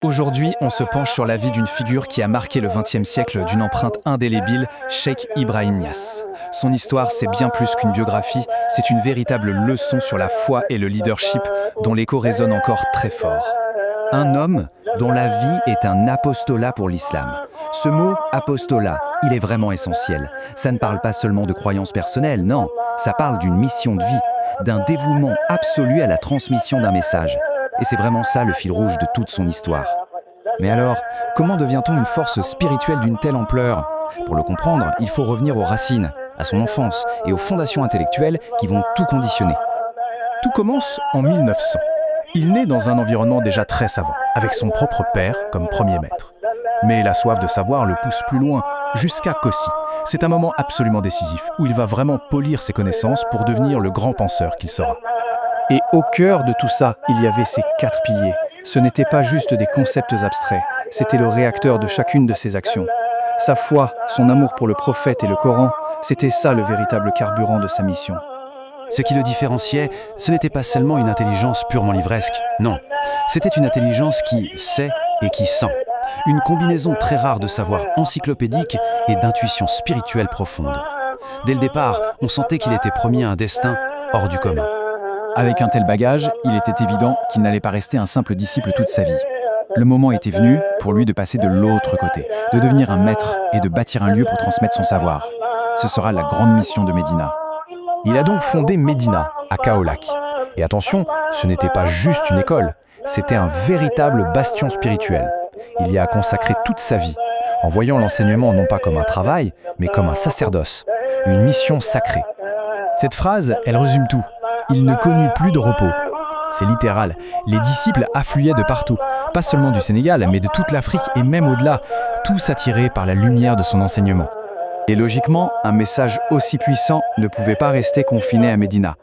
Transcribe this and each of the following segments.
Aujourd'hui, on se penche sur la vie d'une figure qui a marqué le XXe siècle d'une empreinte indélébile, Cheikh Ibrahim Niasse. Son histoire, c'est bien plus qu'une biographie, c'est une véritable leçon sur la foi et le leadership dont l'écho résonne encore très fort. Un homme dont la vie est un apostolat pour l'islam. Ce mot « apostolat », il est vraiment essentiel. Ça ne parle pas seulement de croyances personnelles, non. Ça parle d'une mission de vie, d'un dévouement absolu à la transmission d'un message. Et c'est vraiment ça le fil rouge de toute son histoire. Mais alors, comment devient-on une force spirituelle d'une telle ampleur ? Pour le comprendre, il faut revenir aux racines, à son enfance et aux fondations intellectuelles qui vont tout conditionner. Tout commence en 1900. Il naît dans un environnement déjà très savant, avec son propre père comme premier maître. Mais la soif de savoir le pousse plus loin, jusqu'à Kossi. C'est un moment absolument décisif, où il va vraiment polir ses connaissances pour devenir le grand penseur qu'il sera. Et au cœur de tout ça, il y avait ces 4 piliers. Ce n'étaient pas juste des concepts abstraits, c'était le réacteur de chacune de ses actions. Sa foi, son amour pour le prophète et le Coran, c'était ça le véritable carburant de sa mission. Ce qui le différenciait, ce n'était pas seulement une intelligence purement livresque, non. C'était une intelligence qui sait et qui sent. Une combinaison très rare de savoir encyclopédique et d'intuition spirituelle profonde. Dès le départ, on sentait qu'il était promis à un destin hors du commun. Avec un tel bagage, il était évident qu'il n'allait pas rester un simple disciple toute sa vie. Le moment était venu pour lui de passer de l'autre côté, de devenir un maître et de bâtir un lieu pour transmettre son savoir. Ce sera la grande mission de Médina. Il a donc fondé Médina, à Kaolack. Et attention, ce n'était pas juste une école, c'était un véritable bastion spirituel. Il y a consacré toute sa vie, en voyant l'enseignement non pas comme un travail, mais comme un sacerdoce, une mission sacrée. Cette phrase, elle résume tout. Il ne connut plus de repos. C'est littéral. Les disciples affluaient de partout, pas seulement du Sénégal, mais de toute l'Afrique et même au-delà, tous attirés par la lumière de son enseignement. Et logiquement, un message aussi puissant ne pouvait pas rester confiné à Médina.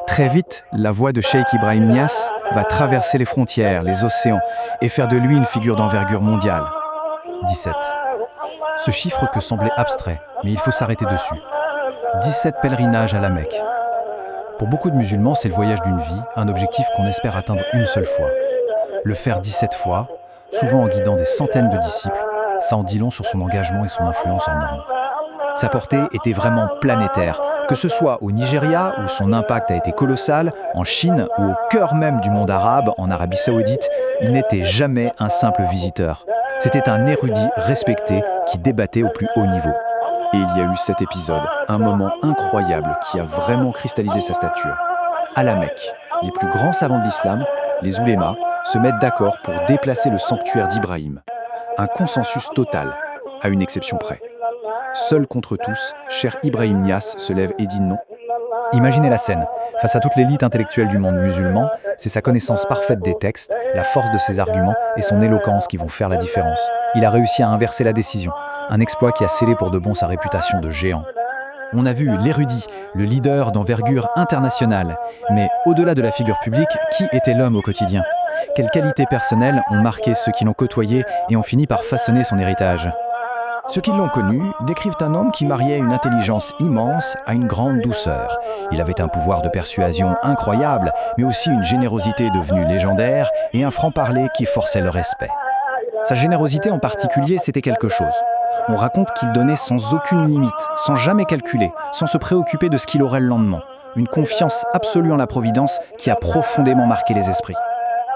Très vite, la voix de Cheikh Ibrahim Niasse va traverser les frontières, les océans, et faire de lui une figure d'envergure mondiale. 17. Ce chiffre que semblait abstrait, mais il faut s'arrêter dessus. 17 pèlerinages à la Mecque. Pour beaucoup de musulmans, c'est le voyage d'une vie, un objectif qu'on espère atteindre une seule fois. Le faire 17 fois, souvent en guidant des centaines de disciples, ça en dit long sur son engagement et son influence en Orient. Sa portée était vraiment planétaire, que ce soit au Nigeria, où son impact a été colossal, en Chine ou au cœur même du monde arabe, en Arabie Saoudite, il n'était jamais un simple visiteur. C'était un érudit respecté qui débattait au plus haut niveau. Et il y a eu cet épisode, un moment incroyable qui a vraiment cristallisé sa stature. À la Mecque, les plus grands savants de l'islam, les oulémas, se mettent d'accord pour déplacer le sanctuaire d'Ibrahim. Un consensus total, à une exception près. Seul contre tous, cher Ibrahim Niasse se lève et dit non. Imaginez la scène. Face à toute l'élite intellectuelle du monde musulman, c'est sa connaissance parfaite des textes, la force de ses arguments et son éloquence qui vont faire la différence. Il a réussi à inverser la décision, un exploit qui a scellé pour de bon sa réputation de géant. On a vu l'érudit, le leader d'envergure internationale. Mais au-delà de la figure publique, qui était l'homme au quotidien ? Quelles qualités personnelles ont marqué ceux qui l'ont côtoyé et ont fini par façonner son héritage ? Ceux qui l'ont connu décrivent un homme qui mariait une intelligence immense à une grande douceur. Il avait un pouvoir de persuasion incroyable, mais aussi une générosité devenue légendaire et un franc-parler qui forçait le respect. Sa générosité en particulier, c'était quelque chose. On raconte qu'il donnait sans aucune limite, sans jamais calculer, sans se préoccuper de ce qu'il aurait le lendemain. Une confiance absolue en la Providence qui a profondément marqué les esprits.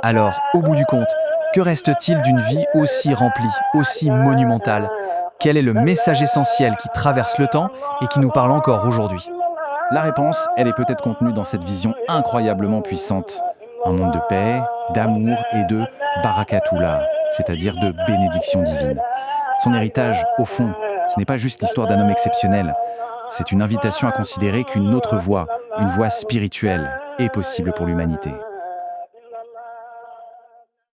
Alors, au bout du compte, que reste-t-il d'une vie aussi remplie, aussi monumentale ? Quel est le message essentiel qui traverse le temps et qui nous parle encore aujourd'hui ? La réponse, elle est peut-être contenue dans cette vision incroyablement puissante. Un monde de paix, d'amour et de barakatullah, c'est-à-dire de bénédiction divine. Son héritage, au fond, ce n'est pas juste l'histoire d'un homme exceptionnel. C'est une invitation à considérer qu'une autre voie, une voie spirituelle, est possible pour l'humanité.